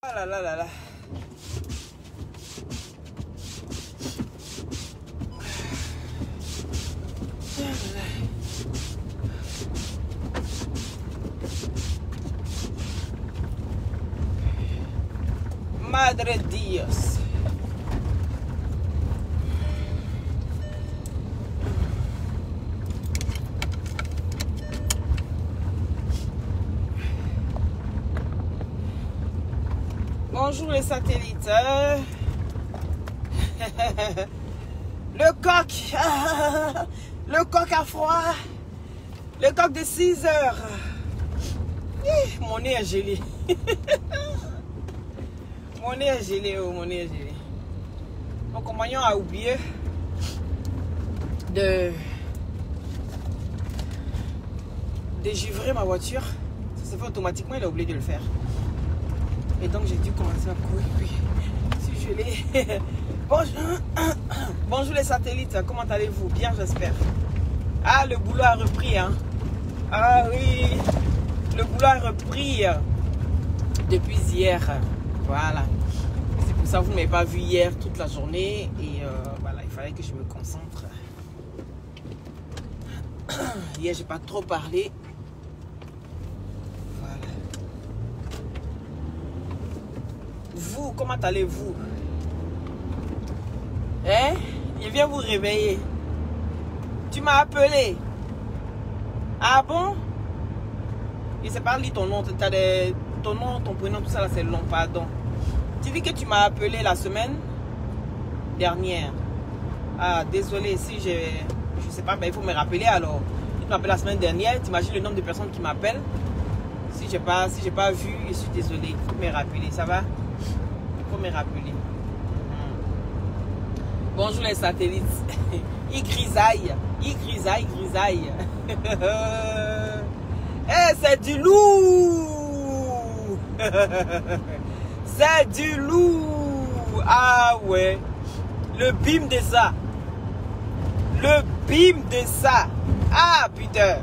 Ah là là là là. Madre Dios. Bonjour les satellites. Le coq. Le coq à froid. Le coq de 6 heures. Mon nez est gelé. Mon nez est gelé, oh, mon nez est gelé. Mon compagnon a oublié de givrer ma voiture. Ça se fait automatiquement, il a oublié de le faire. Et donc j'ai dû commencer à courir. Puis, si je l'ai. Bonjour. Bonjour les satellites, comment allez-vous? Bien, j'espère. Ah, le boulot a repris, hein. Ah oui, le boulot a repris depuis hier. Voilà. C'est pour ça que vous ne m'avez pas vu hier toute la journée. Et voilà, il fallait que je me concentre. Hier, je n'ai pas trop parlé. Voilà. Vous, comment allez-vous? Hein? Je viens vous réveiller. Tu m'as appelé. Ah bon? Je ne sais pas lire ton nom. Ton nom, ton prénom, tout ça là, c'est long, pardon. Tu dis que tu m'as appelé la semaine dernière. Ah, désolé, si je sais pas, ben il faut me rappeler alors. Tu m'appelles la semaine dernière, tu imagines le nombre de personnes qui m'appellent. Si j'ai pas vu, je suis désolé. Il faut me rappeler, ça va? Il faut me rappeler. Bonjour les satellites. Il grisaille. Il grisaille, grisaille. Eh, c'est du loup. C'est du loup. Ah ouais. Le bim de ça. Le bim de ça. Ah putain.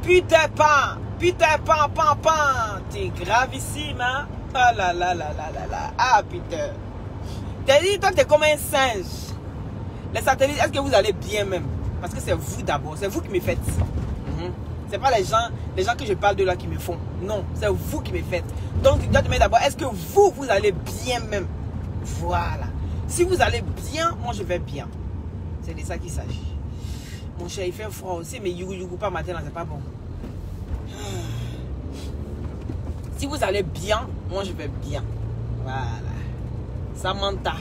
Putain pan. Putain pan pan pan. T'es gravissime hein. Ah là là là là là là. Ah putain. T'as dit toi t'es comme un singe. Les satellites, est-ce que vous allez bien même? Parce que c'est vous d'abord. C'est vous qui me faites. C'est pas les gens que je parle de là qui me font. Non, c'est vous qui me faites. Donc, tu dois te mettre d'abord, est-ce que vous allez bien même? Voilà. Si vous allez bien, moi je vais bien. C'est de ça qu'il s'agit. Mon cher, il fait froid aussi, mais yougou pas matin, c'est pas bon. Si vous allez bien, moi je vais bien. Voilà. Samantha.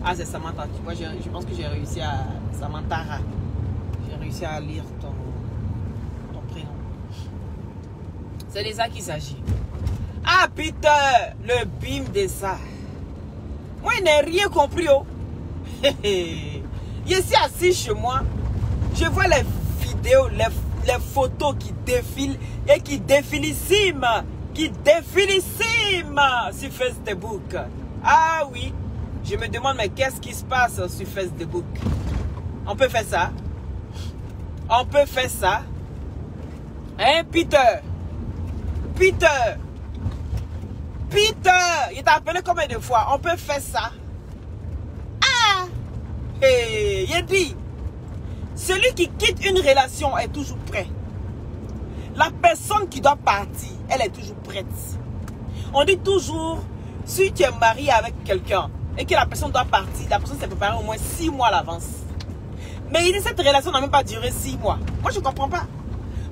Ah, c'est Samantha. Tu vois, je pense que j'ai réussi à... Samantha. J'ai réussi à lire ton prénom. C'est de ça qu'il s'agit. Ah, Peter, le bim de ça. Moi, je n'ai rien compris. Oh. Je suis assis chez moi. Je vois les vidéos, les photos qui défilent et qui défilissiment. Qui défilissiment sur Facebook. Ah oui. Je me demande, mais qu'est-ce qui se passe sur Facebook? On peut faire ça? On peut faire ça? Hein, Peter? Peter! Peter! Il t'a appelé combien de fois? On peut faire ça? Ah! Hey, il dit, celui qui quitte une relation est toujours prêt. La personne qui doit partir, elle est toujours prête. On dit toujours, si tu es marié avec quelqu'un, et que la personne doit partir, la personne s'est préparée au moins 6 mois à l'avance. Mais il dit cette relation n'a même pas duré 6 mois. Moi, je ne comprends pas.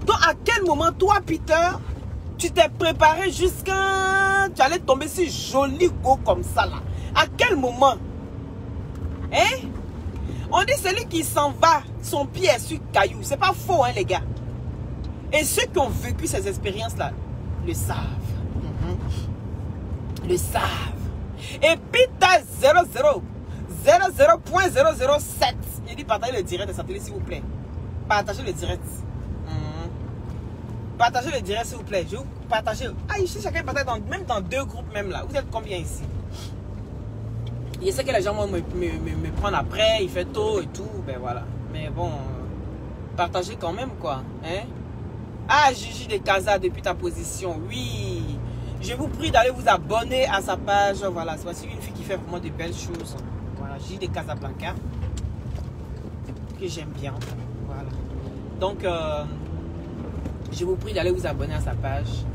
Donc, à quel moment, toi, Peter, tu t'es préparé jusqu'à... Tu allais tomber si joli go comme ça, là. À quel moment? Hein? On dit celui qui s'en va, son pied est sur caillou. C'est pas faux, hein, les gars. Et ceux qui ont vécu ces expériences-là, le savent. Le savent. Et Peter 00.007. Il dit partagez le direct de satellite s'il vous plaît. Partagez le direct. Partagez le direct s'il vous plaît. Je vous partage. Ah, ici chacun partage même dans 2 groupes même là. Vous êtes combien ici? Je sais que les gens vont me prendre après. Il fait tôt et tout. Ben voilà. Mais bon, partagez quand même quoi. Hein? Ah, Gigi de Casa depuis ta position. Oui. Je vous prie d'aller vous abonner à sa page. Voilà, c'est voici une fille qui fait vraiment de belles choses. Voilà, J de Casablanca. Que j'aime bien. Voilà. Donc, je vous prie d'aller vous abonner à sa page.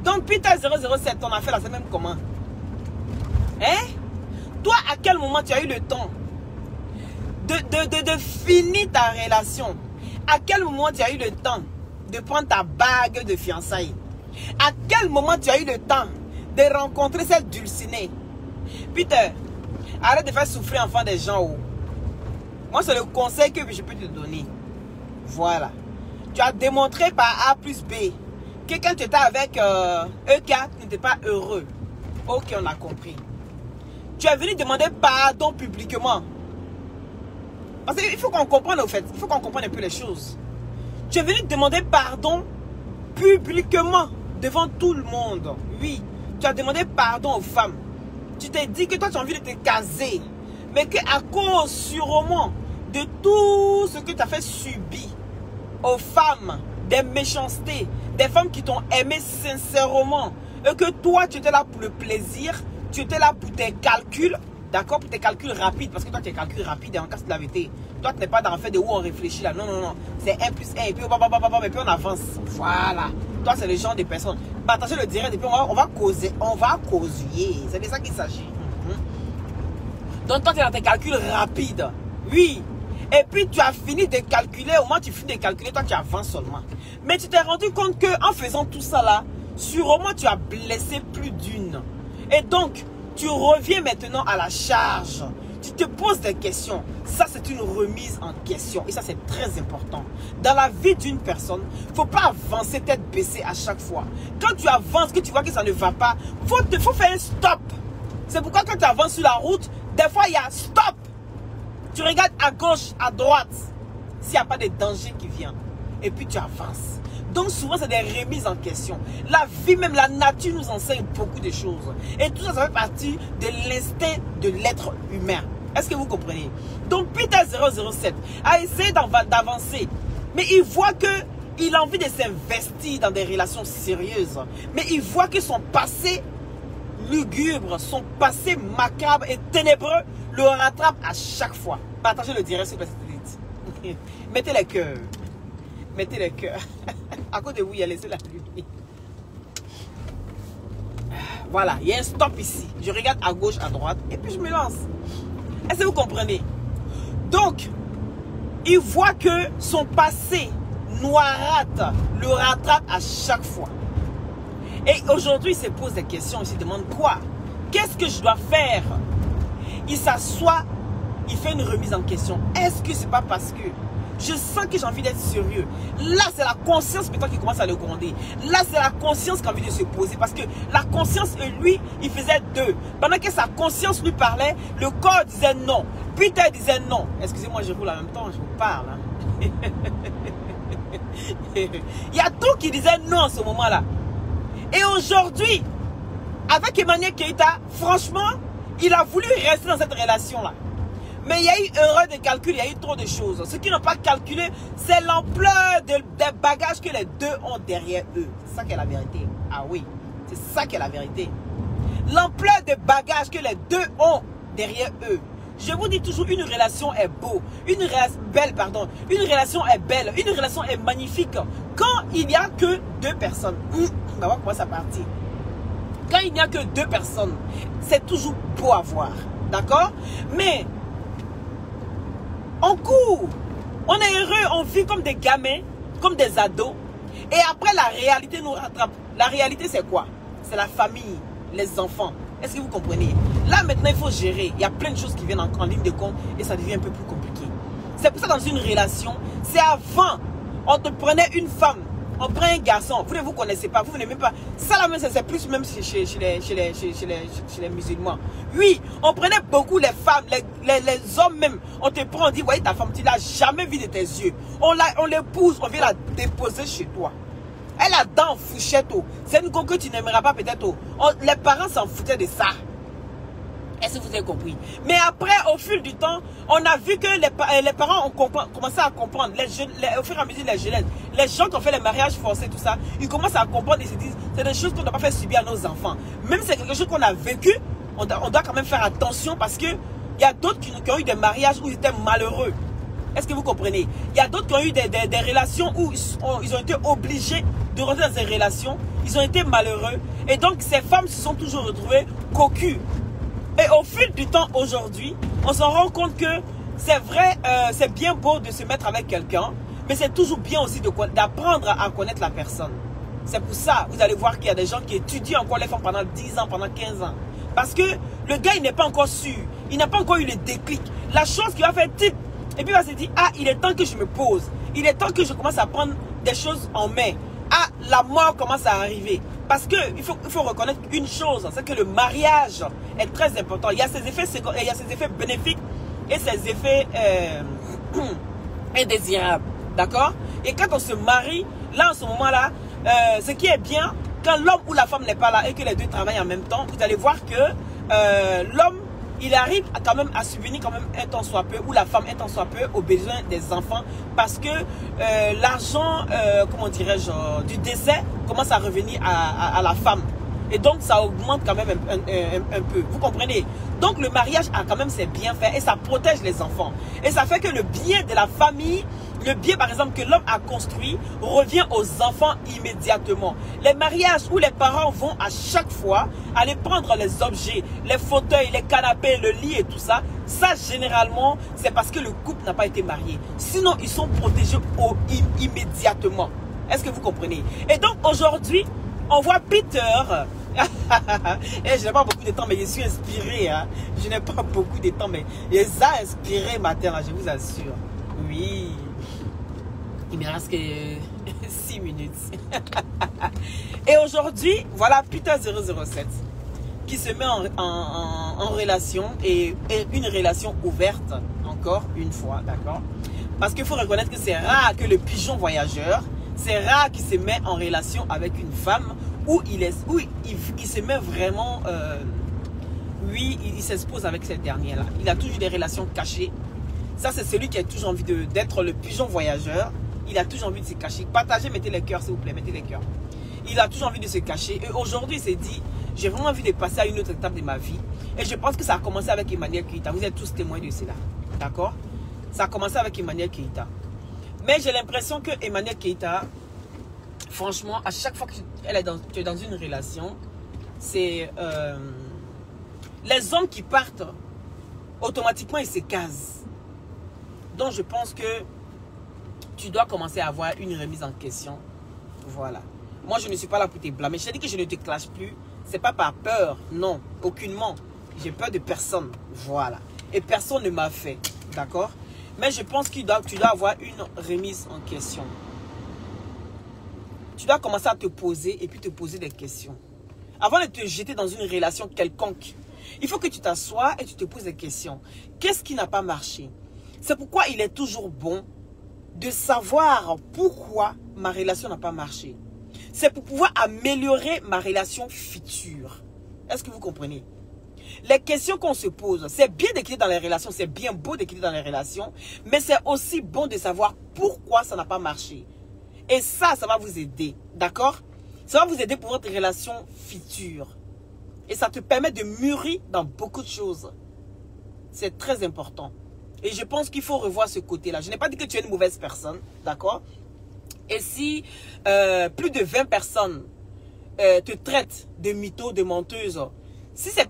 Donc, Peter 007, ton affaire là, c'est même comment? Hein? Toi, à quel moment tu as eu le temps de finir ta relation? À quel moment tu as eu le temps de prendre ta bague de fiançailles? À quel moment tu as eu le temps de rencontrer cette dulcinée? Peter, arrête de faire souffrir enfant des gens. Oh. Moi, c'est le conseil que je peux te donner. Voilà. Tu as démontré par A plus B que quand tu étais avec EK, tu n'étais pas heureux. Ok, on a compris. Tu es venu demander pardon publiquement. Parce qu'il faut qu'on comprenne au fait. Il faut qu'on comprenne un peu les choses. Tu es venu demander pardon publiquement devant tout le monde. Oui, tu as demandé pardon aux femmes. Tu t'es dit que toi tu as envie de te caser. Mais qu'à cause sûrement de tout ce que tu as fait subir aux femmes, des méchancetés, des femmes qui t'ont aimé sincèrement, et que toi tu étais là pour le plaisir, tu étais là pour tes calculs, d'accord, pour tes calculs rapides, parce que toi tes calculs rapides, en cas de la vérité, toi tu n'es pas dans le fait de où on réfléchit là, non, non, non, c'est 1 plus 1, et puis on avance, voilà, toi c'est le genre de personnes, partagez le direct, et puis on va causer, c'est de ça qu'il s'agit. Donc toi tu es dans tes calculs rapides, oui. Et puis tu as fini de calculer, au moment où tu finis de calculer, toi tu avances seulement. Mais tu t'es rendu compte qu'en faisant tout ça là, sûrement tu as blessé plus d'une. Et donc, tu reviens maintenant à la charge. Tu te poses des questions. Ça c'est une remise en question. Et ça c'est très important. Dans la vie d'une personne, il ne faut pas avancer tête baissée à chaque fois. Quand tu avances, que tu vois que ça ne va pas, il faut faire un stop. C'est pourquoi quand tu avances sur la route, des fois il y a stop. Tu regardes à gauche, à droite, s'il n'y a pas de danger qui vient. Et puis tu avances. Donc souvent, c'est des remises en question. La vie, même la nature nous enseigne beaucoup de choses. Et tout ça, ça fait partie de l'instinct de l'être humain. Est-ce que vous comprenez? Donc Peter 007 a essayé d'avancer. Mais il voit qu'il a envie de s'investir dans des relations sérieuses. Mais il voit que son passé lugubre, son passé macabre et ténébreux le rattrape à chaque fois. Partagez le direct sur le mettez les cœurs. Mettez les cœurs. À côté de vous, il y a laissé la lumière. Voilà, il y a un stop ici. Je regarde à gauche, à droite et puis je me lance. Est-ce que vous comprenez? Donc, il voit que son passé noirâtre le rattrape à chaque fois. Et aujourd'hui, il se pose des questions. Il se demande quoi? Qu'est-ce que je dois faire? Il s'assoit, il fait une remise en question. Est-ce que c'est pas parce que je sens que j'ai envie d'être sérieux? Là, c'est la conscience peut-être qui commence à le gronder. Là, c'est la conscience qui a envie de se poser. Parce que la conscience et lui, il faisait deux. Pendant que sa conscience lui parlait, le corps disait non. Peter disait non. Excusez-moi, je roule en même temps, je vous parle. Hein. Il y a tout qui disait non à ce moment-là. Et aujourd'hui, avec Emmanuel Keïta, franchement, il a voulu rester dans cette relation-là. Mais il y a eu erreur de calcul, il y a eu trop de choses. Ce qu'ils n'ont pas calculé, c'est l'ampleur des bagages que les deux ont derrière eux. C'est ça qui est la vérité. Ah oui, c'est ça qui est la vérité. L'ampleur des bagages que les deux ont derrière eux. Je vous dis toujours, une relation est beau, une relation est belle, une relation est magnifique. Quand il n'y a que deux personnes, on va voir comment ça partit. Quand il n'y a que deux personnes, c'est toujours beau à voir. D'accord? Mais on court, on est heureux, on vit comme des gamins, comme des ados. Et après, la réalité nous rattrape. La réalité, c'est quoi? C'est la famille, les enfants. Est-ce que vous comprenez? Là, maintenant, il faut gérer. Il y a plein de choses qui viennent en ligne de compte et ça devient un peu plus compliqué. C'est pour ça, dans une relation, c'est avant, on te prenait une femme, on prend un garçon, vous ne vous connaissez pas, vous n'aimez pas. Ça, là, c'est plus même chez les musulmans. Oui, on prenait beaucoup les femmes, les hommes même. On te prend, on dit, voyez ta femme, tu ne l'as jamais vue de tes yeux. On l'épouse, on vient la déposer chez toi. Elle a dents fouchette. C'est une go que tu n'aimeras pas peut-être. Les parents s'en foutaient de ça. Est-ce que vous avez compris? Mais après, au fil du temps, on a vu que les parents ont commencé à comprendre. Au fur et à mesure, Les gens qui ont fait les mariages forcés, tout ça, ils commencent à comprendre et se disent, c'est des choses qu'on ne doit pas faire subir à nos enfants. Même si c'est quelque chose qu'on a vécu, on doit quand même faire attention parce que il y a d'autres qui ont eu des mariages où ils étaient malheureux. Est-ce que vous comprenez? Il y a d'autres qui ont eu des relations où ils ont été obligés de rentrer dans ces relations. Ils ont été malheureux. Et donc, ces femmes se sont toujours retrouvées cocues. Et au fil du temps aujourd'hui, on s'en rend compte que c'est vrai, c'est bien beau de se mettre avec quelqu'un, mais c'est toujours bien aussi d'apprendre à connaître la personne. C'est pour ça, vous allez voir qu'il y a des gens qui étudient encore les femmes pendant 10 ans, pendant 15 ans. Parce que le gars, il n'est pas encore sûr. Il n'a pas encore eu le déclic. La chose qui va faire type. Et puis il va se dire, ah, il est temps que je me pose. Il est temps que je commence à prendre des choses en main. Ah, la mort commence à arriver. Parce qu'il faut reconnaître une chose, c'est que le mariage est très important. Il y a ses effets bénéfiques et ses effets indésirables. D'accord? Et quand on se marie, là, en ce moment-là, ce qui est bien, quand l'homme ou la femme n'est pas là et que les deux travaillent en même temps, vous allez voir que l'homme, il arrive quand même à subvenir quand même un temps soit peu, ou la femme un temps soit peu aux besoins des enfants, parce que l'argent, comment dirais-je, du décès commence à revenir à la femme. Et donc ça augmente quand même un peu. Vous comprenez? Donc le mariage a quand même ses bienfaits et ça protège les enfants. Et ça fait que le bien de la famille, le bien par exemple que l'homme a construit, revient aux enfants immédiatement. Les mariages où les parents vont à chaque fois aller prendre les objets, les fauteuils, les canapés, le lit et tout ça, ça généralement c'est parce que le couple n'a pas été marié. Sinon ils sont protégés immédiatement. Est-ce que vous comprenez? Et donc aujourd'hui, on voit Peter. Et je n'ai pas beaucoup de temps, mais je suis inspiré. Hein. Je n'ai pas beaucoup de temps, mais il les a inspirés matin, là, je vous assure. Oui. Il me reste que 6 minutes. Et aujourd'hui, voilà Peter 007 qui se met en relation et une relation ouverte, encore une fois, d'accord? Parce qu'il faut reconnaître que c'est rare que le pigeon voyageur, c'est rare qu'il se met en relation avec une femme où il se met vraiment, oui, il s'expose avec cette dernière-là. Il a toujours des relations cachées. Ça, c'est celui qui a toujours envie d'être le pigeon voyageur. Il a toujours envie de se cacher. Partagez, mettez les cœurs, s'il vous plaît, mettez les cœurs. Il a toujours envie de se cacher. Et aujourd'hui, il s'est dit, j'ai vraiment envie de passer à une autre étape de ma vie. Et je pense que ça a commencé avec Emmanuel Keïta. Vous êtes tous témoins de cela. D'accord? Ça a commencé avec Emmanuel Keïta. Mais j'ai l'impression que Emmanuel Keïta, franchement, à chaque fois que tu es dans une relation, c'est les hommes qui partent, automatiquement, ils se casent. Donc, je pense que tu dois commencer à avoir une remise en question. Voilà. Moi, je ne suis pas là pour te blâmer. Je t'ai dit que je ne te clash plus. Ce n'est pas par peur. Non, aucunement. J'ai peur de personne. Voilà. Et personne ne m'a fait. D'accord? Mais je pense que tu dois avoir une remise en question. Tu dois commencer à te poser et puis te poser des questions. Avant de te jeter dans une relation quelconque, il faut que tu t'assoies et tu te poses des questions. Qu'est-ce qui n'a pas marché? C'est pourquoi il est toujours bon de savoir pourquoi ma relation n'a pas marché. C'est pour pouvoir améliorer ma relation future. Est-ce que vous comprenez? Les questions qu'on se pose, c'est bien d'équilibrer dans les relations, c'est bien beau d'équilibrer dans les relations, mais c'est aussi bon de savoir pourquoi ça n'a pas marché. Et ça va vous aider, d'accord? Ça va vous aider pour votre relation future. Et ça te permet de mûrir dans beaucoup de choses. C'est très important. Et je pense qu'il faut revoir ce côté-là. Je n'ai pas dit que tu es une mauvaise personne, d'accord? Et si plus de 20 personnes te traitent de mytho, de menteuse, si c'est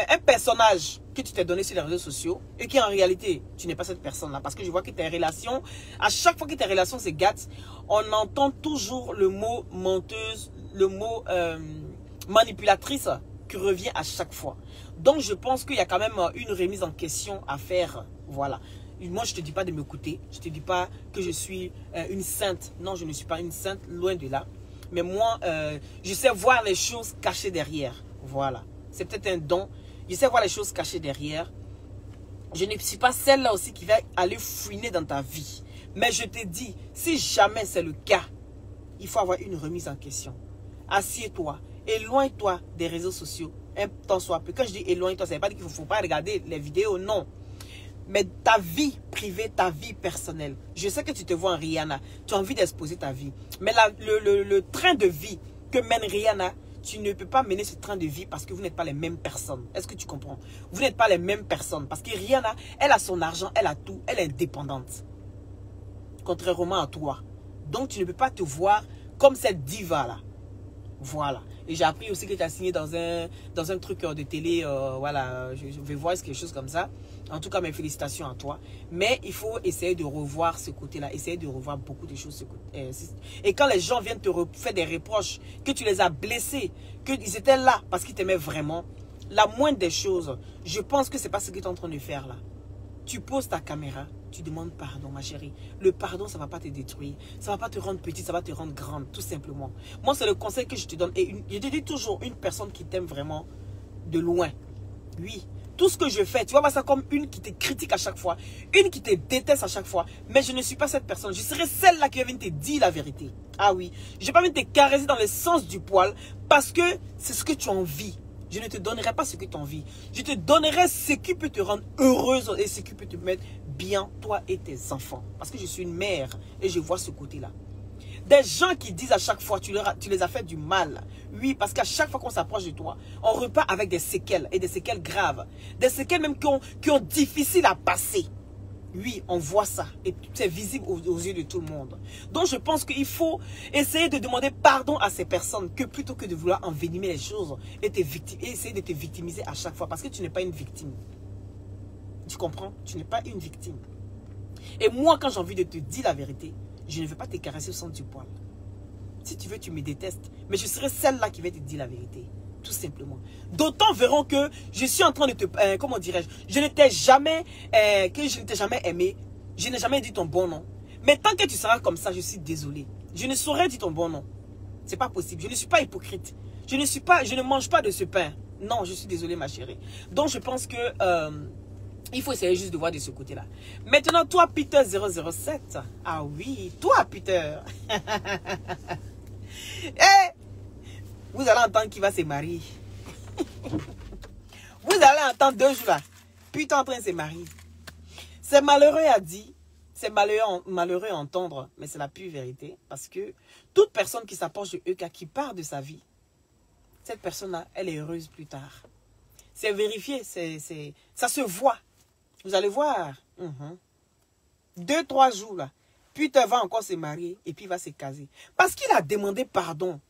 un personnage que tu t'es donné sur les réseaux sociaux et qui en réalité, tu n'es pas cette personne-là, parce que je vois que tes relations, à chaque fois que tes relations se gâtent, on entend toujours le mot menteuse, le mot manipulatrice qui revient à chaque fois. Donc, je pense qu'il y a quand même une remise en question à faire. Voilà. Moi, je ne te dis pas de m'écouter. Je ne te dis pas que je suis une sainte. Non, je ne suis pas une sainte, loin de là. Mais moi, je sais voir les choses cachées derrière. Voilà. C'est peut-être un don. Je sais voir les choses cachées derrière. Je ne suis pas celle-là aussi qui va aller fouiner dans ta vie. Mais je te dis, si jamais c'est le cas, il faut avoir une remise en question. Assieds-toi. Éloigne-toi des réseaux sociaux. Un temps soit peu. Quand je dis éloigne-toi, ça ne veut pas dire qu'il ne faut pas regarder les vidéos. Non. Mais ta vie privée, ta vie personnelle. Je sais que tu te vois en Rihanna. Tu as envie d'exposer ta vie. Mais le train de vie que mène Rihanna, tu ne peux pas mener ce train de vie parce que vous n'êtes pas les mêmes personnes. Est-ce que tu comprends? Vous n'êtes pas les mêmes personnes. Parce que Rihanna, elle a son argent, elle a tout. Elle est indépendante. Contrairement à toi. Donc, tu ne peux pas te voir comme cette diva-là. Voilà. Et j'ai appris aussi que tu as signé dans un truc de télé. Voilà, je vais voir quelque chose comme ça. En tout cas, mes félicitations à toi. Mais il faut essayer de revoir ce côté-là. Essayer de revoir beaucoup de choses. Et quand les gens viennent te faire des reproches, que tu les as blessés, qu'ils étaient là parce qu'ils t'aimaient vraiment, la moindre des choses, je pense que ce n'est pas ce que tu es en train de faire là. Tu poses ta caméra, tu demandes pardon, ma chérie. Le pardon, ça ne va pas te détruire. Ça ne va pas te rendre petite, ça va te rendre grande, tout simplement. Moi, c'est le conseil que je te donne. Et je te dis toujours, une personne qui t'aime vraiment de loin. Oui. Tout ce que je fais, tu vois pas ça comme une qui te critique à chaque fois. Une qui te déteste à chaque fois. Mais je ne suis pas cette personne. Je serai celle-là qui va venir te dire la vérité. Ah oui. Je ne vais pas venir te caresser dans le sens du poil parce que c'est ce que tu as envie. Je ne te donnerai pas ce que tu as envie. Je te donnerai ce qui peut te rendre heureuse et ce qui peut te mettre bien, toi et tes enfants. Parce que je suis une mère et je vois ce côté-là. Des gens qui disent à chaque fois, tu les as fait du mal. Oui, parce qu'à chaque fois qu'on s'approche de toi, on repart avec des séquelles et des séquelles graves. Des séquelles même qui ont difficile à passer. Oui, on voit ça. Et c'est visible aux yeux de tout le monde. Donc, je pense qu'il faut essayer de demander pardon à ces personnes que plutôt que de vouloir envenimer les choses et essayer de te victimiser à chaque fois. Parce que tu n'es pas une victime. Tu comprends? Tu n'es pas une victime. Et moi, quand j'ai envie de te dire la vérité, je ne vais pas te caresser au centre du poil. Si tu veux, tu me détestes. Mais je serai celle-là qui va te dire la vérité. Tout simplement. D'autant verront que je suis en train de te... comment dirais-je? Je ne t'ai jamais... que je ne t'ai jamais aimé. Je n'ai jamais dit ton bon nom. Mais tant que tu seras comme ça, je suis désolé. Je ne saurais dire ton bon nom. C'est pas possible. Je ne suis pas hypocrite. Je ne mange pas de ce pain. Non, je suis désolé, ma chérie. Donc, je pense que... il faut essayer juste de voir de ce côté-là. Maintenant, toi, Peter 007. Ah oui, toi, Peter. Eh, vous allez entendre qui va se marier. Vous allez entendre 2 jours là. Peter en train de se marier. C'est malheureux à dire. C'est malheureux à entendre. Mais c'est la pure vérité. Parce que toute personne qui s'approche de Euka, qui part de sa vie, cette personne-là, elle est heureuse plus tard. C'est vérifié. Ça se voit. Vous allez voir. 2-3 jours là. Peter va encore se marier et puis il va se caser. Parce qu'il a demandé pardon.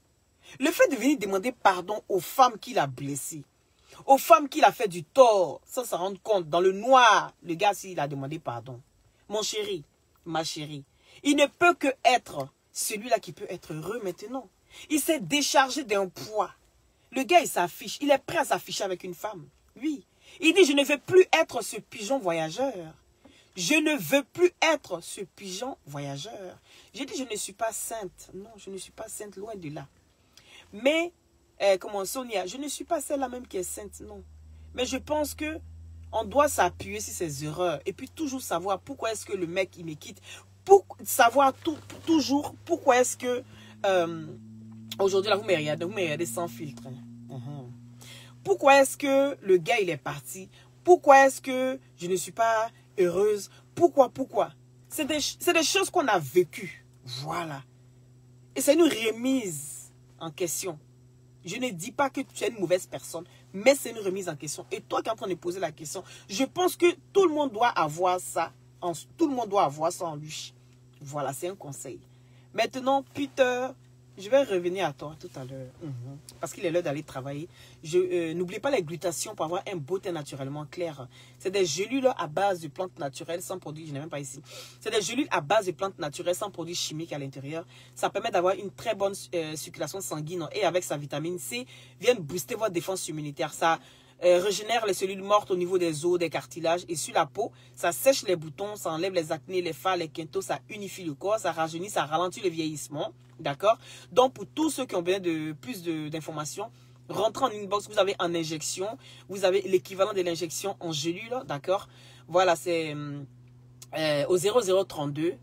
Le fait de venir demander pardon aux femmes qu'il a blessées, aux femmes qu'il a fait du tort, sans s'en rendre compte, dans le noir, le gars, s'il a demandé pardon. Mon chéri, ma chérie, il ne peut que être celui-là qui peut être heureux maintenant. Il s'est déchargé d'un poids. Le gars, il s'affiche. Il est prêt à s'afficher avec une femme. Oui. Il dit, je ne veux plus être ce pigeon voyageur. Je ne veux plus être ce pigeon voyageur. J'ai dit, je ne suis pas sainte. Non, je ne suis pas sainte, loin de là. Mais, comment Sonia, je ne suis pas celle-là même qui est sainte, non. Mais je pense que on doit s'appuyer sur ses erreurs. Et puis toujours savoir pourquoi est-ce que le mec, il me quitte. Pour savoir toujours pourquoi est-ce que... aujourd'hui, là, vous me regardez sans filtre. Pourquoi est-ce que le gars, il est parti? Pourquoi est-ce que je ne suis pas heureuse? Pourquoi? C'est des choses qu'on a vécues. Voilà. Et c'est une remise en question. Je ne dis pas que tu es une mauvaise personne, mais c'est une remise en question. Et toi qui es en train de poser la question, je pense que tout le monde doit avoir ça. Tout le monde doit avoir ça en lui. Voilà, c'est un conseil. Maintenant, Peter... Je vais revenir à toi tout à l'heure. Parce qu'il est l'heure d'aller travailler. N'oubliez pas les glutations pour avoir un beau teint naturellement clair. C'est des gélules à base de plantes naturelles sans produits. Je n'ai même pas ici. C'est des gélules à base de plantes naturelles sans produits chimiques à l'intérieur. Ça permet d'avoir une très bonne circulation sanguine. Et avec sa vitamine C, vient booster votre défense immunitaire. Ça régénère les cellules mortes au niveau des os, des cartilages et sur la peau. Ça sèche les boutons, ça enlève les acnés, les fards, les quintos, ça unifie le corps, ça rajeunit, ça ralentit le vieillissement. D'accord? Donc, pour tous ceux qui ont besoin de plus d'informations, rentrez en inbox, vous avez en injection, vous avez l'équivalent de l'injection en gélule, d'accord? Voilà, c'est au 0032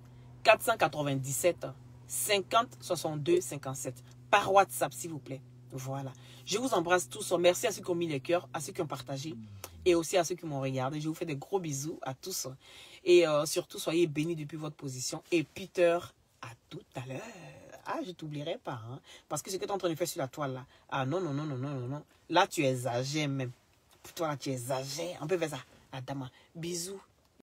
497 50 62 57 par WhatsApp, s'il vous plaît. Voilà. Je vous embrasse tous. Merci à ceux qui ont mis les cœurs, à ceux qui ont partagé. et aussi à ceux qui m'ont regardé. Je vous fais des gros bisous à tous. Et surtout, soyez bénis depuis votre position. Et Peter, à tout à l'heure. Ah, je t'oublierai pas. Hein, parce que ce que tu es en train de faire sur la toile là. Ah non, non, non, non, non, non, non. Là, tu exagères même. Pour toi, là, tu exagères. On peut faire ça. Adama, bisous.